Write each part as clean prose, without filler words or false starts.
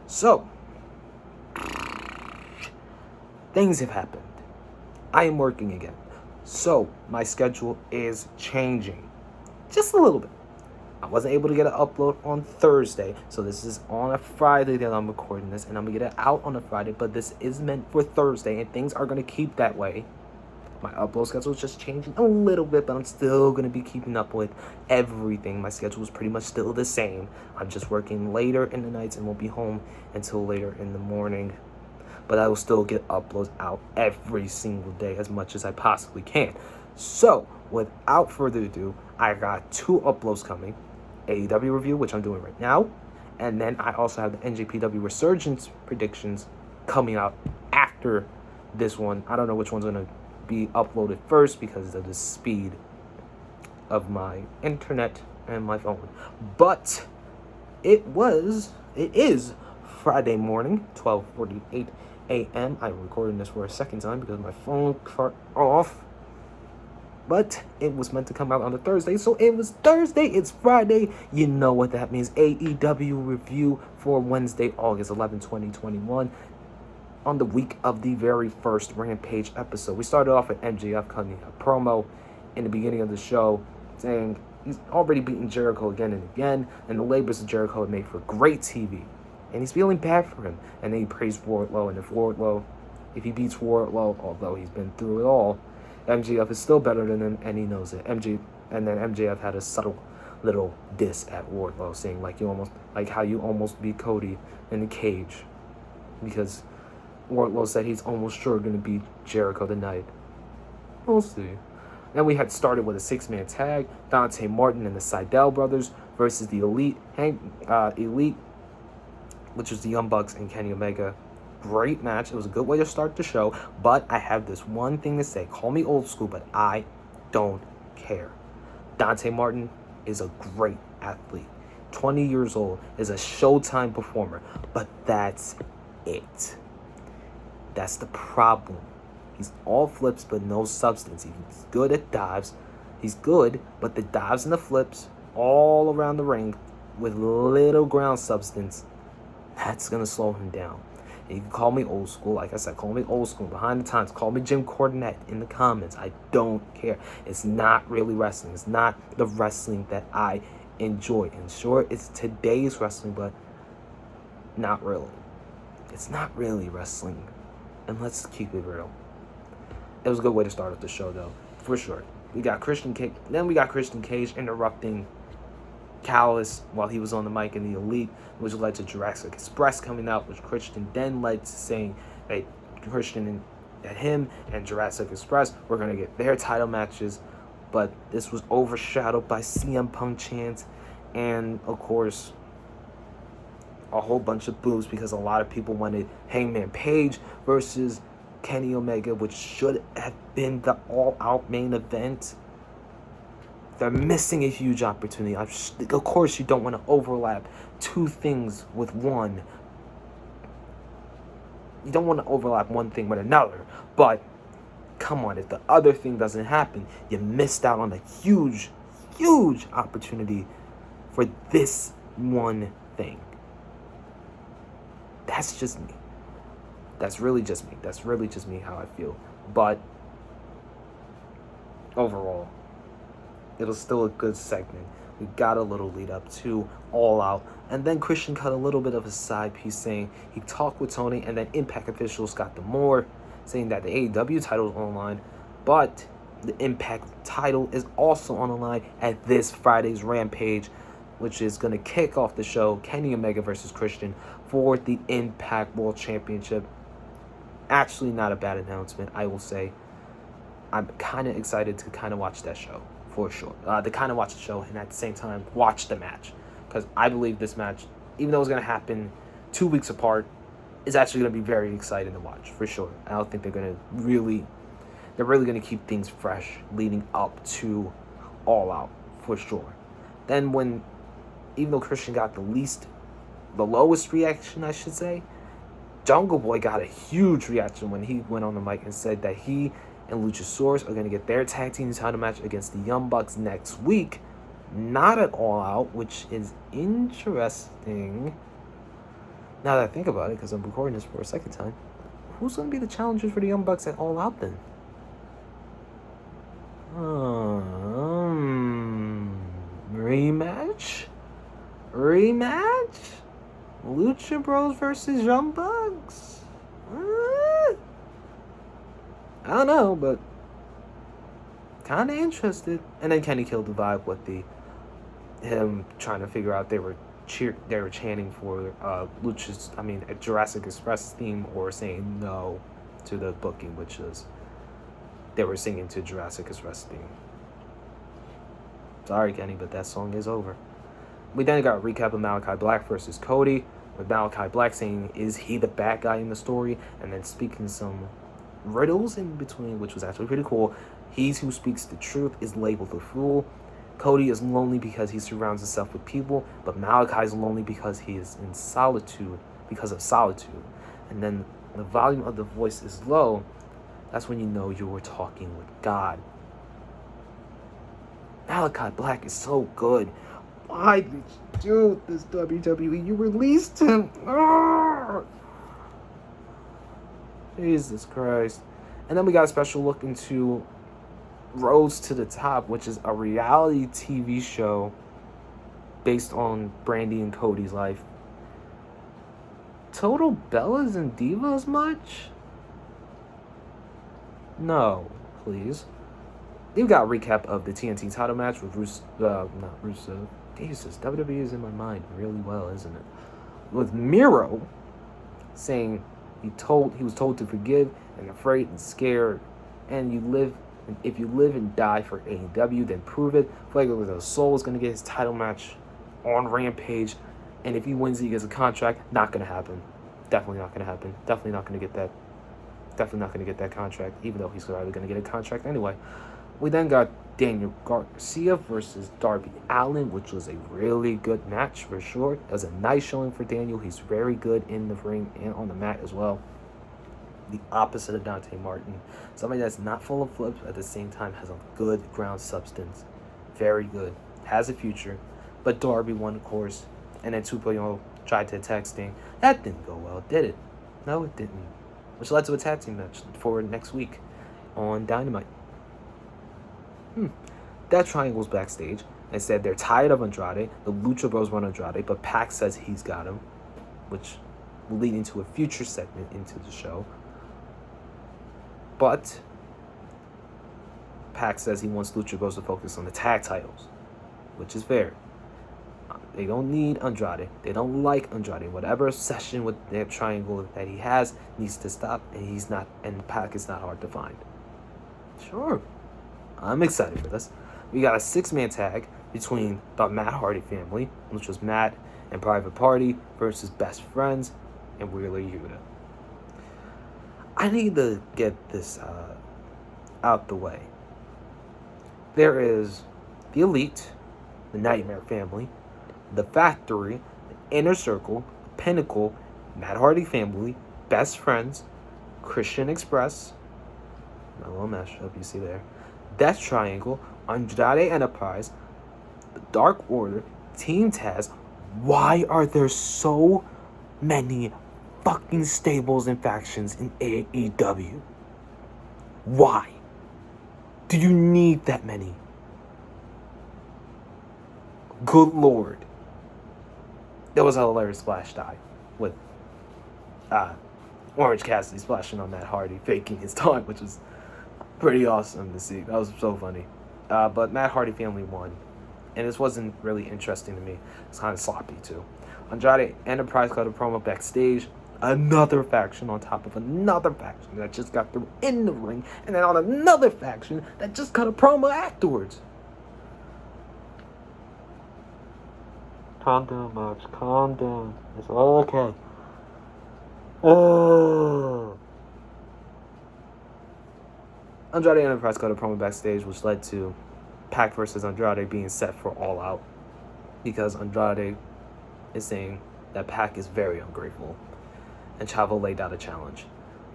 So, things have happened. I am working again. So, my schedule is changing. Just a little bit. I wasn't able to get an upload on Thursday, so this is on a Friday that I'm recording this, and I'm going to get it out on a Friday, but this is meant for Thursday, and things are going to keep that way. My upload schedule is just changing a little bit, but I'm still going to be keeping up with everything. My schedule is pretty much still the same. I'm just working later in the nights and won't be home until later in the morning. But I will still get uploads out every single day as much as I possibly can. So, without further ado, I got 2 uploads coming. AEW review, which I'm doing right now. And then I also have the NJPW Resurgence predictions coming out after this one. I don't know which one's going to be uploaded first because of the speed of my internet and my phone. But it is Friday morning, 12:48 a.m. I'm recording this for a second time because my phone cut off. But it was meant to come out on a Thursday, so it was Thursday. It's Friday. You know what that means. AEW review for Wednesday, August 11, 2021. On the week of the very first Rampage episode. We started off with MJF cutting a promo in the beginning of the show saying he's already beaten Jericho again and again, and the labors of Jericho had made for great TV. And he's feeling bad for him. And then he praised Wardlow, and if he beats Wardlow, although he's been through it all, MJF is still better than him, and he knows it. And then MJF had a subtle little diss at Wardlow, saying how you almost beat Cody in the cage, because Wardlow said he's almost sure going to beat Jericho tonight. We'll see. Then we had started with a 6-man tag, Dante Martin and the Sydal brothers versus the Elite, which was the Young Bucks and Kenny Omega. Great match. It was a good way to start the show, but I have this one thing to say. Call me old school, but I don't care. Dante Martin is a great athlete. 20 years old, is a Showtime performer, but that's it. That's the problem. He's all flips but no substance. He's good at dives. He's good, but the dives and the flips all around the ring with little ground substance, that's going to slow him down. And you can call me old school. Like I said, call me old school. Behind the times, call me Jim Cornette in the comments. I don't care. It's not really wrestling. It's not the wrestling that I enjoy. And sure, it's today's wrestling, but not really. It's not really wrestling. And let's keep it real. It was a good way to start off the show, though, for sure. We got Christian Cage interrupting Callis while he was on the mic in the Elite, which led to Jurassic Express coming out, which Christian then led to saying that him and Jurassic Express were going to get their title matches, but this was overshadowed by CM Punk chants and, of course, a whole bunch of boos because a lot of people wanted Hangman Page versus Kenny Omega, which should have been the all-out main event. They're missing a huge opportunity. Of course, you don't want to overlap 2 things with one. You don't want to overlap one thing with another. But, come on, if the other thing doesn't happen, you missed out on a huge, huge opportunity for this one thing. That's just me. That's really just me how I feel. But overall, it was still a good segment. We got a little lead up to All Out. And then Christian cut a little bit of a side piece saying he talked with Tony, and then Impact officials got the more, saying that the AEW title is on the line. But the Impact title is also on the line at this Friday's Rampage, which is going to kick off the show, Kenny Omega versus Christian for the Impact World Championship. Actually, not a bad announcement, I will say. I'm kind of excited to kind of watch that show, for sure. To kind of watch the show and at the same time watch the match. Because I believe this match, even though it's going to happen 2 weeks apart, is actually going to be very exciting to watch, for sure. I don't think they're really going to keep things fresh leading up to All Out, for sure. Then even though Christian got the lowest reaction, I should say, Jungle Boy got a huge reaction when he went on the mic and said that he and Luchasaurus are going to get their tag team title match against the Young Bucks next week. Not at All Out, which is interesting Now that I think about it, because I'm recording this for a second time, who's going to be the challengers for the Young Bucks at All Out then? Rematch? Lucha Bros versus Young Bucks? I don't know, but kind of interested. And then Kenny killed the vibe with him trying to figure out they were chanting for a Jurassic Express theme, or saying no to the booking, which is they were singing to Jurassic Express theme. Sorry, Kenny, but that song is over. We then got a recap of Malachi Black versus Cody, with Malachi Black saying, is he the bad guy in the story? And then speaking some riddles in between, which was actually pretty cool. He who speaks the truth is labeled the fool. Cody is lonely because he surrounds himself with people, but Malachi is lonely because he is in solitude, because of solitude. And then the volume of the voice is low. That's when you know you were talking with God. Malachi Black is so good. Why did you do this, WWE? You released him. Jesus Christ. And then we got a special look into Roads to the Top, which is a reality TV show based on Brandy and Cody's life. Total Bellas and Divas much? No, please. You've got a recap of the TNT title match with not Rusev. Jesus, WWE is in my mind really well, isn't it? With Miro saying he was told to forgive and afraid and scared, and if you live and die for AEW, then prove it. Fuego with a Soul is going to get his title match on Rampage, and if he wins, he gets a contract. Not going to happen. Definitely not going to happen. Definitely not going to get that. Definitely not going to get that contract, even though he's probably going to get a contract anyway. We then got Daniel Garcia versus Darby Allin, which was a really good match for sure. It was a nice showing for Daniel. He's very good in the ring and on the mat as well. The opposite of Dante Martin. Somebody that's not full of flips, but at the same time has a good ground substance. Very good. Has a future. But Darby won, of course. And then 2.0 tried to attack Sting. That didn't go well, did it? No, it didn't. Which led to a tag team match for next week on Dynamite. That Triangle's backstage and said they're tired of Andrade. The Lucha Bros want Andrade, but Pac says he's got him, which will lead into a future segment into the show. But Pac says he wants Lucha Bros to focus on the tag titles, which is fair. They don't need Andrade. They don't like Andrade. Whatever obsession with that triangle that he has needs to stop, and Pac is not hard to find. Sure. I'm excited for this. We got a 6-man tag between the Matt Hardy family, which was Matt and Private Party, versus Best Friends and Wheeler Yuta. I need to get this out the way. There is the Elite, the Nightmare Family, the Factory, the Inner Circle, the Pinnacle, Matt Hardy family, Best Friends, Christian Express, my little mashup you see there, Death Triangle, Andrade Enterprise, the Dark Order, Team Taz. Why are there so many fucking stables and factions in AEW? Why? Do you need that many? Good Lord. There was a hilarious splash dive with Orange Cassidy splashing on Matt Hardy, faking his taunt, which was pretty awesome to see. That was so funny. But Matt Hardy family won. And this wasn't really interesting to me. It's kind of sloppy, too. Andrade Enterprise got a promo backstage. Another faction on top of another faction that just got through in the ring. And then on another faction that just got a promo afterwards. Calm down, Max. Calm down. It's all okay. Andrade Enterprise got a promo backstage, which led to Pac versus Andrade being set for All Out, because Andrade is saying that Pac is very ungrateful, and Chavo laid out a challenge.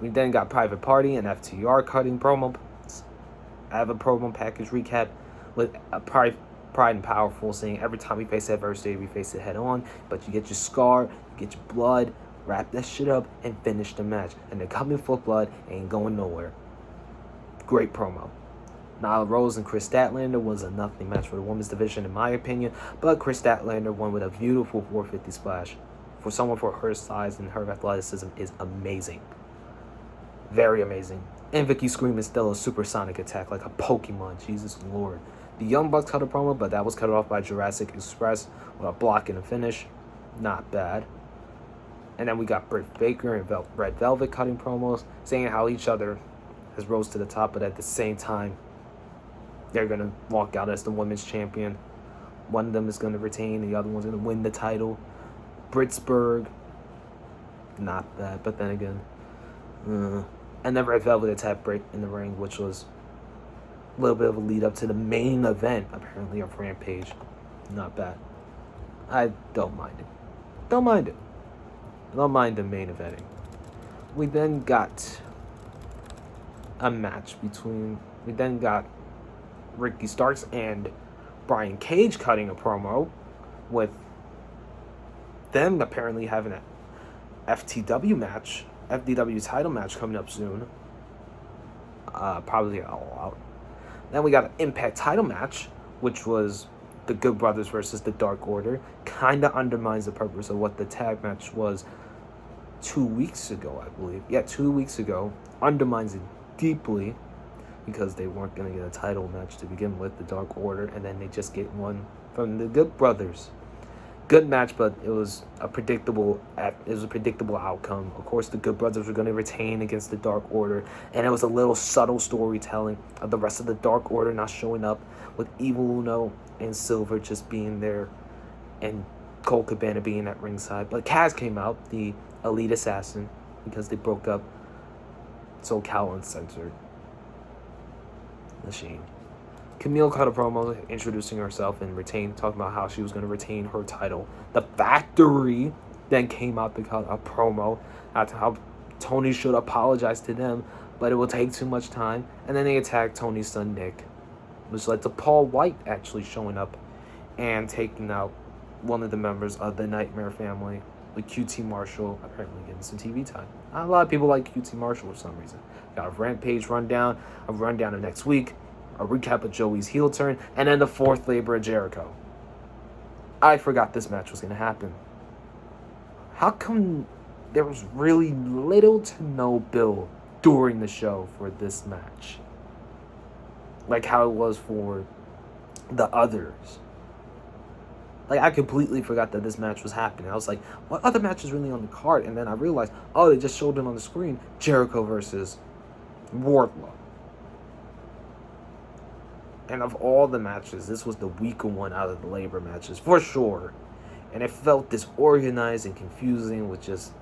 We then got Private Party and FTR cutting promo. I have a promo package recap with a Pride and Powerful saying every time we face adversity, we face it head on, but you get your scar, you get your blood, wrap that shit up, and finish the match. And the coming for blood ain't going nowhere. Great promo. Nyla Rose and Chris Statlander was a nothing match for the women's division, in my opinion, but Chris Statlander won with a beautiful 450 splash. For someone for her size and her athleticism is amazing. Very amazing. And Vicky Scream is still a supersonic attack like a Pokemon. Jesus Lord. The Young Bucks cut a promo, but that was cut off by Jurassic Express with a block and a finish. Not bad. And then we got Britt Baker and Red Velvet cutting promos, saying how each other has rose to the top, but at the same time, they're going to walk out as the women's champion. One of them is going to retain, the other one's going to win the title. Britsburg, not bad, but then again. And then Red Velvet attacked Britt in the ring, which was a little bit of a lead up to the main event, apparently, of Rampage. Not bad. I don't mind it. Don't mind it. I don't mind the main eventing. We then got a match between... We then got Ricky Starks and Brian Cage cutting a promo, with them apparently having an FTW match, FDW title match coming up soon. Probably All Out. Then we got an Impact title match, which was the Good Brothers versus the Dark Order. Kind of undermines the purpose of what the tag match was 2 weeks ago, I believe. Yeah, 2 weeks ago. Undermines it deeply because they weren't going to get a title match to begin with, the Dark Order, and then they just get one from the Good Brothers. Good match, but it was a predictable outcome. Of course, the Good Brothers were going to retain against the Dark Order, and it was a little subtle storytelling of the rest of the Dark Order not showing up, with Evil Uno and Silver just being there, and Colt Cabana being at ringside. But Kaz came out, the Elite Assassin, because they broke up SoCal Uncensored. The shame. Camille cut a promo introducing herself and talking about how she was going to retain her title. The Factory then came out to cut a promo after how Tony should apologize to them, but it will take too much time. And then they attacked Tony's son Nick, which led to Paul White actually showing up and taking out one of the members of the Nightmare family, with QT Marshall apparently getting some TV time. A lot of people like QT Marshall for some reason. Got a Rampage rundown, a rundown of next week, a recap of Joey's heel turn, and then the fourth labor of Jericho. I forgot this match was going to happen. How come there was really little to no build during the show for this match? Like how it was for the others. Like, I completely forgot that this match was happening. I was like, what other match is really on the card? And then I realized, oh, they just showed it on the screen. Jericho versus Wardlow. And of all the matches, this was the weaker one out of the labor matches, for sure. And it felt disorganized and confusing with just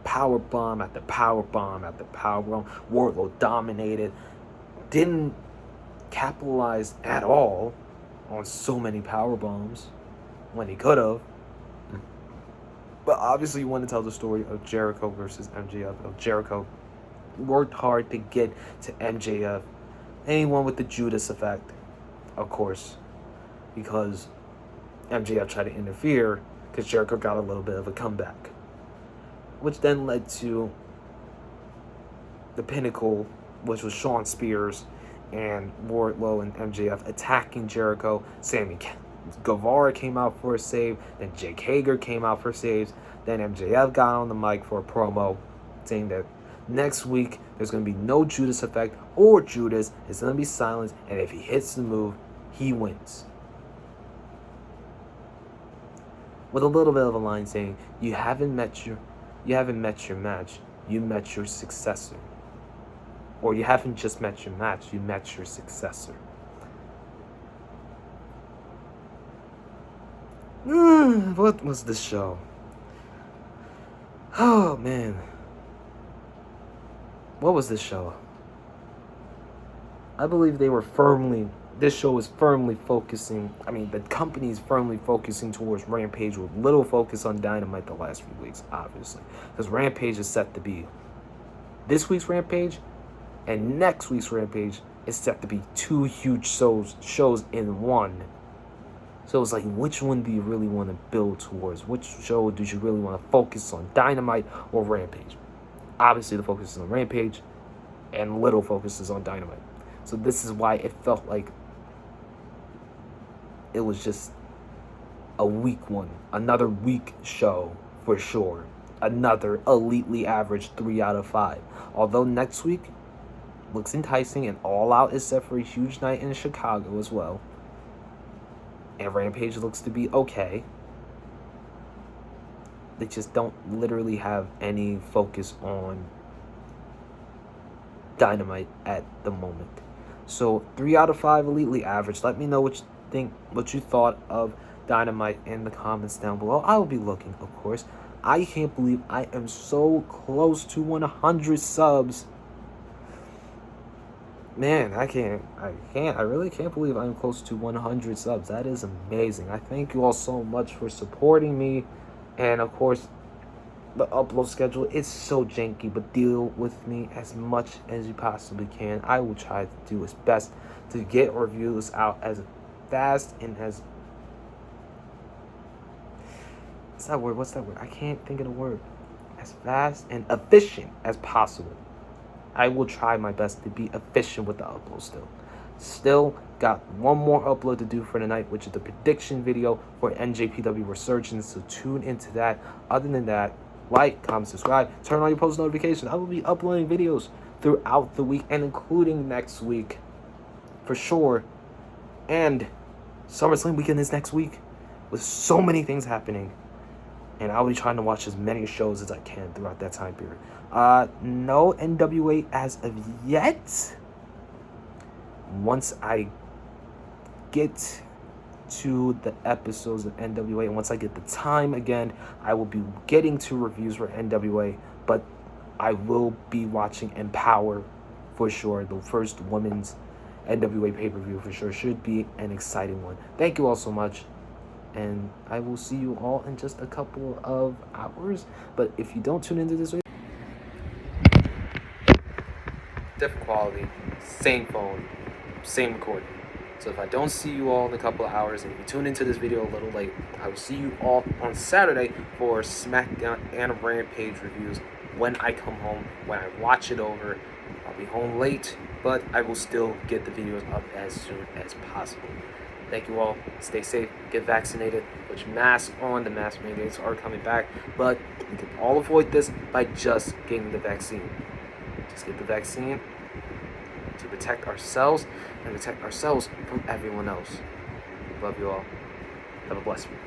power bomb after power bomb after power bomb. Wardlow dominated. Didn't capitalize at all on so many power bombs when he could have. But obviously you want to tell the story of Jericho versus MJF. Of Jericho worked hard to get to MJF. Anyone with the Judas effect, of course, because MJF tried to interfere because Jericho got a little bit of a comeback, which then led to the Pinnacle, which was Shawn Spears and Wardlow and MJF attacking Jericho. Sammy Guevara came out for a save, then Jake Hager came out for saves, then MJF got on the mic for a promo saying that next week there's going to be no Judas effect or Judas. It's going to be silence, and if he hits the move, he wins. With a little bit of a line saying, you haven't met your match, you met your successor. Or you haven't just met your match, you met your successor. What was this show? Oh, man. What was this show? I believe this show is firmly focusing, the company is firmly focusing towards Rampage with little focus on Dynamite the last few weeks, obviously. Because Rampage is set to be this week's Rampage, and next week's Rampage is set to be two huge shows in one. So it's like, which one do you really want to build towards? Which show do you really want to focus on, Dynamite or Rampage? Obviously, the focus is on Rampage, and little focus is on Dynamite. So this is why it felt like it was just a weak one. Another weak show, for sure. Another elitely average 3 out of 5. Although next week looks enticing, and All Out is set for a huge night in Chicago as well. And Rampage looks to be okay. They just don't literally have any focus on Dynamite at the moment. So 3 out of 5 elitely average. Let me know what you thought of Dynamite in the comments down below. I will be looking, of course. I can't believe I am so close to 100 subs. Man, I really can't believe I'm close to 100 subs. That is amazing. I thank you all so much for supporting me. And of course, the upload schedule is so janky, but deal with me as much as you possibly can. I will try to do its best to get reviews out as fast and as... What's that word? I can't think of the word. As fast and efficient as possible. I will try my best to be efficient with the upload still. Still got one more upload to do for tonight, which is the prediction video for NJPW Resurgence, so tune into that. Other than that, like, comment, subscribe, turn on your post notifications. I will be uploading videos throughout the week and including next week for sure. And SummerSlam weekend is next week with so many things happening. And I'll be trying to watch as many shows as I can throughout that time period. No NWA as of yet. Once I get to the episodes of NWA, and once I get the time again, I will be getting to reviews for NWA. But I will be watching Powerr for sure. The first women's NWA pay-per-view for sure should be an exciting one. Thank you all so much. And I will see you all in just a couple of hours. But if you don't tune into this video, different quality, same phone, same recording. So if I don't see you all in a couple of hours, and if you tune into this video a little late, I will see you all on Saturday for SmackDown and Rampage reviews when I come home, when I watch it over. I'll be home late, but I will still get the videos up as soon as possible. Thank you all. Stay safe. Get vaccinated. Put your mask on. The mask mandates are coming back. But we can all avoid this by just getting the vaccine. Just get the vaccine to protect ourselves and protect ourselves from everyone else. Love you all. Have a blessed one.